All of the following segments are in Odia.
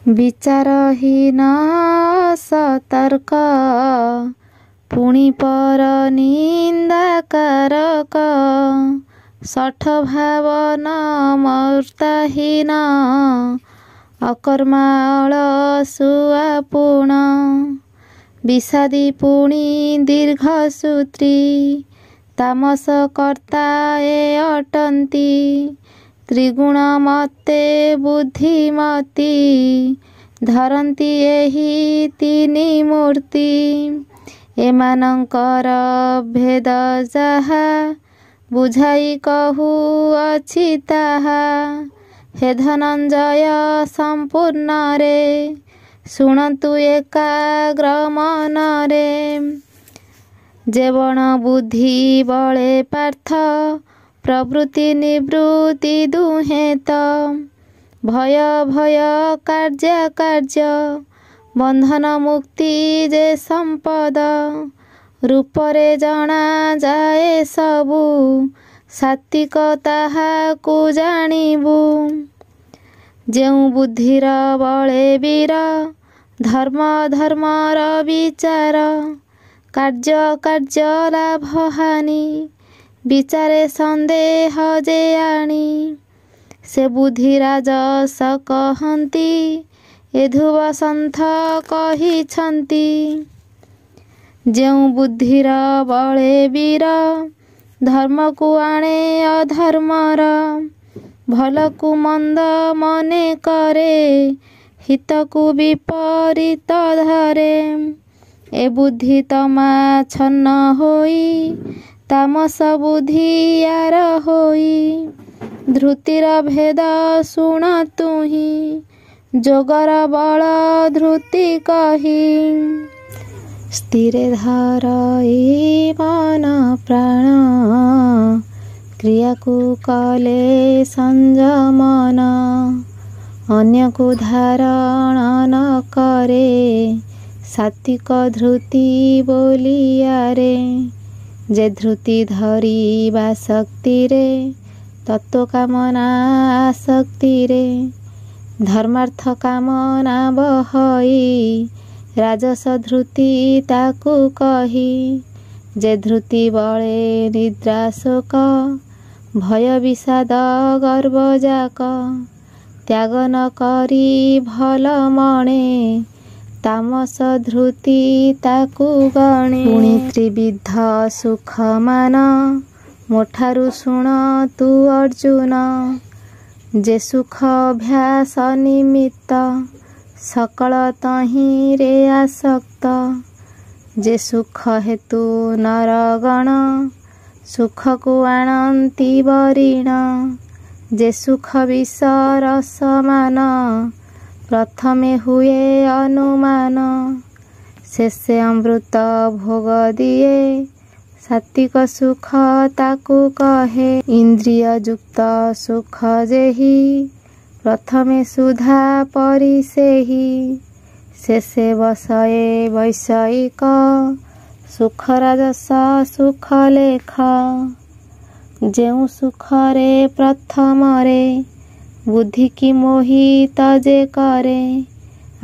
ବିଚାରହୀନ ସତର୍କ ପୁଣି ପର ନିନ୍ଦାକାରକ ଶଠ ଭାବନ ମର୍ତ୍ତାହୀନ ଅକର୍ମାଳ ସୁଆପୁଣ ବିଷାଦୀ ପୁଣି ଦୀର୍ଘସୂତ୍ରୀ ତାମସ କର୍ତ୍ତା ଏ ଅଟନ୍ତି ତ୍ରିଗୁଣ ମତେ ବୁଦ୍ଧିମତୀ ଧରନ୍ତି ଏହି ତିନି ମୂର୍ତ୍ତି ଏମାନଙ୍କର ଭେଦ ଯାହା ବୁଝାଇ କହୁଅଛି ତାହା ହେ ଧନଞ୍ଜୟ ସମ୍ପୂର୍ଣ୍ଣରେ ଶୁଣନ୍ତୁ ଏକାଗ୍ର ମନରେ ଯେବଣ ବୁଦ୍ଧି ବଳେ ପାର୍ଥ ପ୍ରବୃତ୍ତି ନିବୃତ୍ତି ଦୁହେଁ ତ ଭୟ ଭୟ କାର୍ଯ୍ୟ ବନ୍ଧନ ମୁକ୍ତି ଯେ ସମ୍ପଦ ରୂପରେ ଜଣାଯାଏ ସବୁ ସାତ୍ୱିକ ତାହାକୁ ଜାଣିବୁ ଯେଉଁ ବୁଦ୍ଧିର ବଳେ ବୀର ଧର୍ମର ବିଚାର କାର୍ଯ୍ୟ ଲାଭ ହାନି ବିଚାରେ ସନ୍ଦେହ ଯେ ଆଣି ସେ ବୁଦ୍ଧି ରାଜସ କହନ୍ତି ଏ ଧ୍ରୁବ ସନ୍ଥ କହିଛନ୍ତି ଯେଉଁ ବୁଦ୍ଧିର ବଳେ ବୀର ଧର୍ମକୁ ଆଣେ ଅଧର୍ମର ଭଲକୁ ମନ୍ଦ ମନେ କରେ ହିତକୁ ବିପରୀତ ଧରେ ଏ ବୁଦ୍ଧି ତମାଚ୍ଛନ୍ନ ହୋଇ ତାମସ ବୁଦ୍ଧି ୟାର ହୋଇ ଧୃତିର ଭେଦ ଶୁଣ ତୁହି ଯୋଗର ବଳ ଧୃତି କହି ସ୍ଥିରେ ଧର ଏ ମନ ପ୍ରାଣ କ୍ରିୟାକୁ କଲେ ସଂଯମନ ଅନ୍ୟକୁ ଧାରଣ ନ କରେ ସାତ୍ୱିକ ଧୃତି ବୋଲିଆରେ ଯେ ଧୃତି ଧରିବା ଶକ୍ତିରେ ତତ୍ତ୍ୱ କାମନା ଆସକ୍ତିରେ ଧର୍ମାର୍ଥ କାମନା ବହଇ ରାଜସ ଧୃତି ତାକୁ କହି ଯେ ଧୃତି ବଳେ ନିଦ୍ରା ଶୋକ ଭୟ ବିଷାଦ ଗର୍ବ ଯାକ ତ୍ୟାଗ ନ କରି ଭଲ ମଣେ ତାମସ ଧୃତି ତାକୁ ଗଣେ ପୁଣି ତ୍ରିବିଧ ସୁଖ ମାନ ମୋଠାରୁ ଶୁଣ ତୁ ଅର୍ଜୁନ ଯେ ସୁଖ ଅଭ୍ୟାସ ନିମିତ୍ତ ସକଳ ତହିଁରେ ଆସକ୍ତ ଯେ ସୁଖ ହେତୁ ନରଗଣ ସୁଖକୁ ଆଣନ୍ତି ବରିଣ ଯେ ସୁଖ ବିଷ ରସମାନ ପ୍ରଥମେ ହୁଏ ଅନୁମାନ ଶେଷେ ଅମୃତ ଭୋଗ ଦିଏ ସାତ୍ୱିକ ସୁଖ ତାକୁ କହେ ଇନ୍ଦ୍ରିୟ ଯୁକ୍ତ ସୁଖ ଯେହି ପ୍ରଥମେ ସୁଧା ପରି ସେହି ଶେଷେ ବସଏ ବୈଷୟିକ ସୁଖ ରାଜସ ସୁଖ ଲେଖ ଯେଉଁ ସୁଖରେ ପ୍ରଥମରେ ବୁଦ୍ଧି କି ମୋହିତ ଯେ କରେ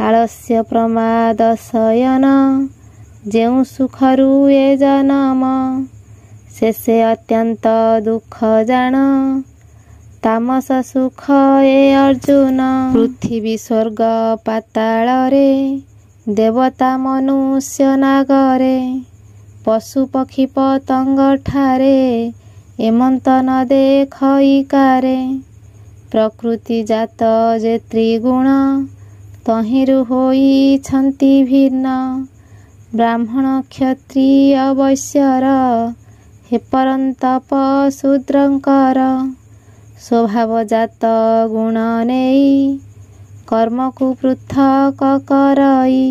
ଆଳସ୍ୟ ପ୍ରମାଦ ଶୟନ ଯେଉଁ ସୁଖରୁ ଏ ଜନମ ଶେଷେ ଅତ୍ୟନ୍ତ ଦୁଃଖ ଜାଣ ତାମସ ସୁଖ ଏ ଅର୍ଜୁନ ପୃଥିବୀ ସ୍ୱର୍ଗ ପାତାଳରେ ଦେବତା ମନୁଷ୍ୟ ନାଗରେ ପଶୁ ପକ୍ଷୀ ପତଙ୍ଗ ଠାରେ ଏମନ୍ତ ନ ଦେଖଇକାରେ ପ୍ରକୃତି ଜାତ ଯେ ତ୍ରିଗୁଣ ତହିଁରୁ ହୋଇଛନ୍ତି ଭିନ୍ନ ବ୍ରାହ୍ମଣ କ୍ଷତ୍ରିୟ ବୈଶ୍ୟର ହେ ପରନ୍ତପ ଶୂଦ୍ରଙ୍କର ସ୍ୱଭାବଜାତ ଗୁଣ ନେଇ କର୍ମକୁ ପୃଥକ କରଇ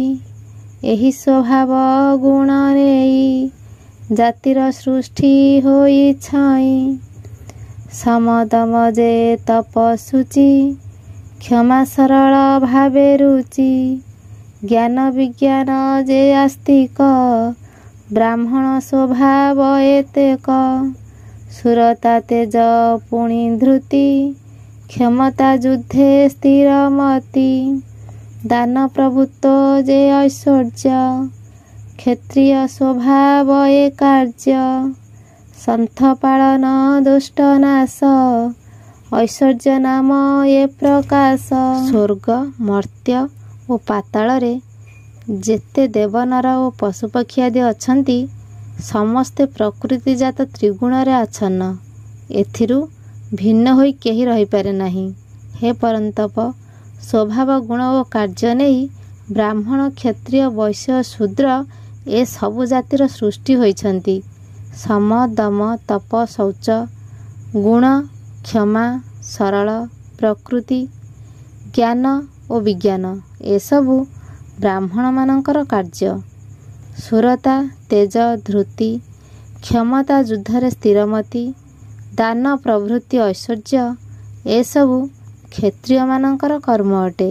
ଏହି ସ୍ୱଭାବ ଗୁଣ ନେଇ ଜାତିର ସୃଷ୍ଟି ହୋଇଛଇ ସମଦମ ଯେ ତପସୁଚି କ୍ଷମା ସରଳ ଭାବେ ରୁଚି ଜ୍ଞାନ ବିଜ୍ଞାନ ଯେ ଆସ୍ତିକ ବ୍ରାହ୍ମଣ ସ୍ୱଭାବ ଏତେକ ସୁରତା ତେଜ ପୁଣି ଧୃତି କ୍ଷମତା ଯୁଦ୍ଧେ ସ୍ଥିରମତି ଦାନ ପ୍ରଭୁତ୍ୱ ଯେ ଐଶ୍ୱର୍ଯ୍ୟ, କ୍ଷତ୍ରିୟ ସ୍ୱଭାବ ଏ କାର୍ଯ୍ୟ। ସନ୍ଥ ପାଳନ ଦୁଷ୍ଟ ନାଶ, ଐଶ୍ୱର୍ଯ୍ୟ ନାମ ଏ ପ୍ରକାଶ। ସ୍ୱର୍ଗ, ମର୍ତ୍ତ୍ୟ ଓ ପାତାଳରେ ଯେତେ ଦେବନର ଓ ପଶୁପକ୍ଷୀ ଆଦି ଅଛନ୍ତି, ସମସ୍ତେ ପ୍ରକୃତିଜାତ ତ୍ରିଗୁଣରେ ଆଚ୍ଛନ୍ନ। ଏଥିରୁ ଭିନ୍ନ ହୋଇ କେହି ରହିପାରେ ନାହିଁ। ହେ ପରନ୍ତପ, ସ୍ୱଭାବ, ଗୁଣ ଓ କାର୍ଯ୍ୟ ନେଇ ବ୍ରାହ୍ମଣ, କ୍ଷତ୍ରିୟ, ବୈଶ୍ୟ, ଶୂଦ୍ର ଏ ସବୁ ଜାତିର ସୃଷ୍ଟି ହୋଇଛନ୍ତି। ସମ, ଦମ, ତପ, ଶୌଚ, ଗୁଣ, କ୍ଷମା, ସରଳ, ପ୍ରକୃତି, ଜ୍ଞାନ ଓ ବିଜ୍ଞାନ ଏସବୁ ବ୍ରାହ୍ମଣମାନଙ୍କର କାର୍ଯ୍ୟ। ଶୂରତା, ତେଜ, ଧୃତି, କ୍ଷମତା, ଯୁଦ୍ଧରେ ସ୍ଥିରମତି, ଦାନ ପ୍ରଭୃତି ଐଶ୍ୱର୍ଯ୍ୟ ଏସବୁ କ୍ଷତ୍ରିୟମାନଙ୍କର କର୍ମ ଅଟେ।